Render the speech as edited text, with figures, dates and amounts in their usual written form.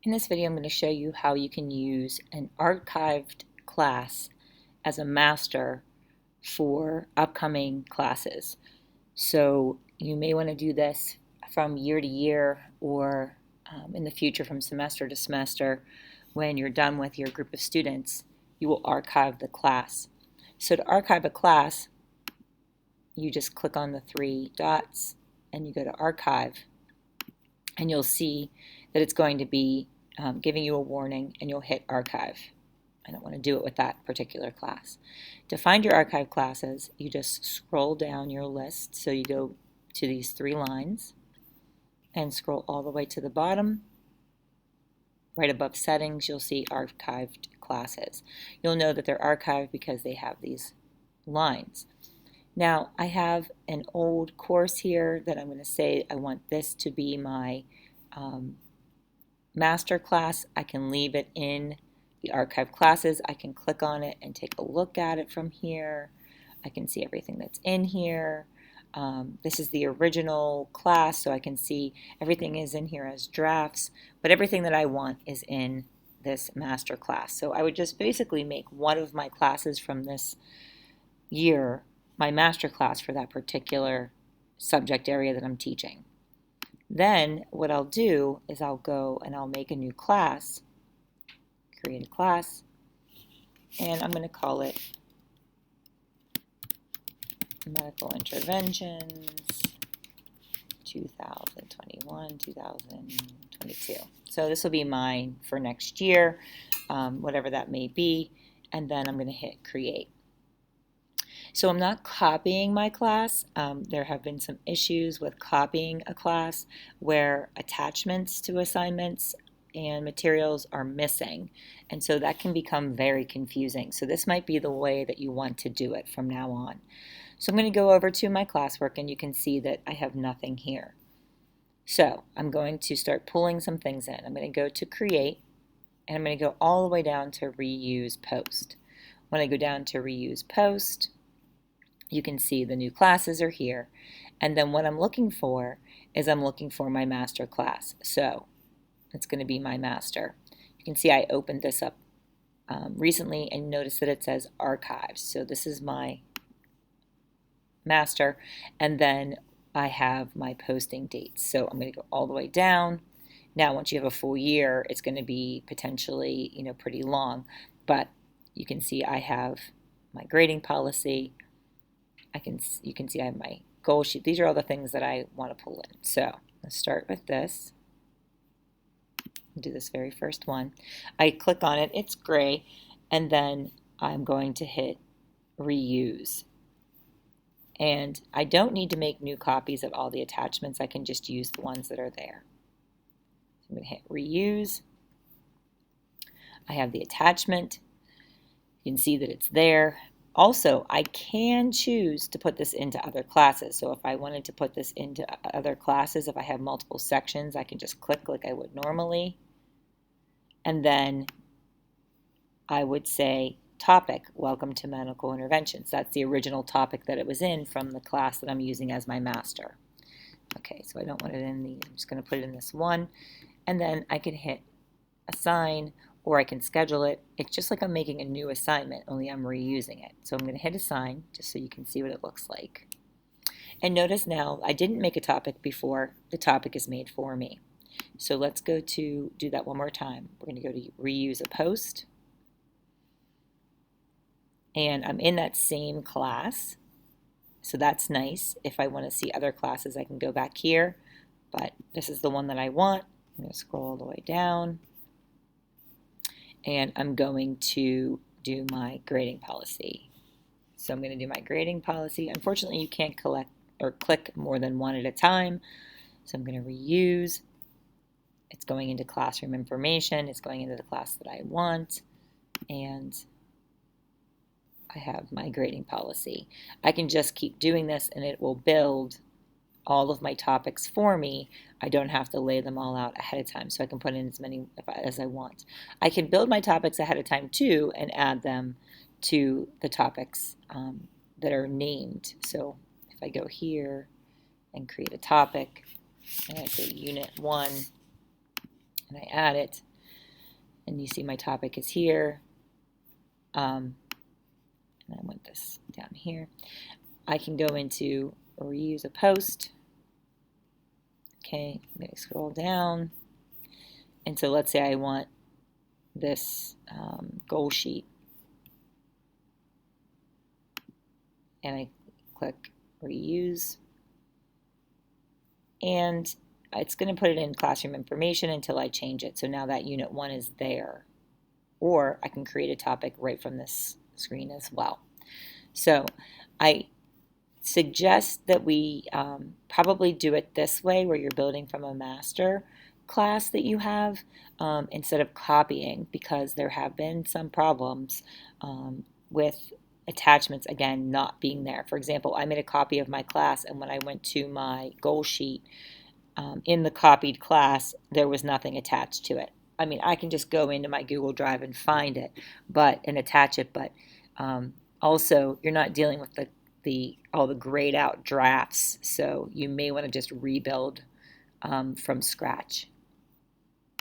In this video, I'm going to show you how you can use an archived class as a master for upcoming classes. So you may want to do this from year to year or in the future from semester to semester. When you're done with your group of students, you will archive the class. So to archive a class, you just click on the three dots and you go to archive, and you'll see that it's going to be giving you a warning, and you'll hit archive. I don't want to do it with that particular class. To find your archive classes, you just scroll down your list. So you go to these three lines and scroll all the way to the bottom. Right above settings, you'll see archived classes. You'll know that they're archived because they have these lines. Now, I have an old course here that I'm going to say I want this to be my master class. I can leave it in the archive classes. I can click on it and take a look at it from here. I can see everything that's in here. This is the original class, so I can see everything is in here as drafts, but everything that I want is in this master class. So I would just basically make one of my classes from this year my master class for that particular subject area that I'm teaching. Then what I'll do is I'll go and I'll make a new class, create a class, and I'm going to call it Medical Interventions 2021-2022. So this will be mine for next year, whatever that may be, and then I'm going to hit create. So I'm not copying my class. There have been some issues with copying a class where attachments to assignments and materials are missing. And so that can become very confusing. So this might be the way that you want to do it from now on. So I'm going to go over to my classwork, and you can see that I have nothing here. So I'm going to start pulling some things in. I'm going to go to create, and I'm going to go all the way down to reuse post. When I go down to reuse post, you can see the new classes are here. And then what I'm looking for is I'm looking for my master class. So it's going to be my master. You can see I opened this up recently, and notice that it says archives. So this is my master, and then I have my posting dates. So I'm going to go all the way down. Now once you have a full year, it's going to be potentially pretty long, but you can see I have my grading policy. You can see I have my goal sheet. These are all the things that I want to pull in. So let's start with this. Do this very first one. I click on it, it's gray, and then I'm going to hit reuse. And I don't need to make new copies of all the attachments. I can just use the ones that are there. So I'm going to hit reuse. I have the attachment. You can see that it's there. Also, I can choose to put this into other classes. So if I wanted to put this into other classes, if I have multiple sections, I can just click like I would normally. And then I would say topic, welcome to medical interventions. That's the original topic that it was in from the class that I'm using as my master. Okay, so I don't want it in the, I'm just going to put it in this one. And then I can hit assign, or I can schedule it. It's just like I'm making a new assignment, only I'm reusing it. So I'm going to hit assign just so you can see what it looks like. And notice now I didn't make a topic before. The topic is made for me. So let's go to do that one more time. We're going to go to reuse a post. And I'm in that same class. So that's nice. If I want to see other classes, I can go back here. But this is the one that I want. I'm going to scroll all the way down. And I'm going to do my grading policy. So I'm going to do my grading policy. Unfortunately, you can't collect or click more than one at a time. So I'm going to reuse. It's going into classroom information. It's going into the class that I want. And I have my grading policy. I can just keep doing this, and it will build all of my topics for me. I don't have to lay them all out ahead of time, so I can put in as many as I want. I can build my topics ahead of time too and add them to the topics that are named. So if I go here and create a topic, and I say Unit 1, and I add it, and you see my topic is here. And I want this down here. I can go into reuse a post. Okay, I'm going to scroll down. And so let's say I want this goal sheet. And I click reuse. And it's going to put it in classroom information until I change it. So now that Unit 1 is there. Or I can create a topic right from this screen as well. So I suggest that we probably do it this way, where you're building from a master class that you have instead of copying, because there have been some problems with attachments, again, not being there. For example, I made a copy of my class, and when I went to my goal sheet in the copied class, there was nothing attached to it. I mean, I can just go into my Google Drive and find it, and attach it, but also you're not dealing with all the grayed out drafts, so you may want to just rebuild from scratch.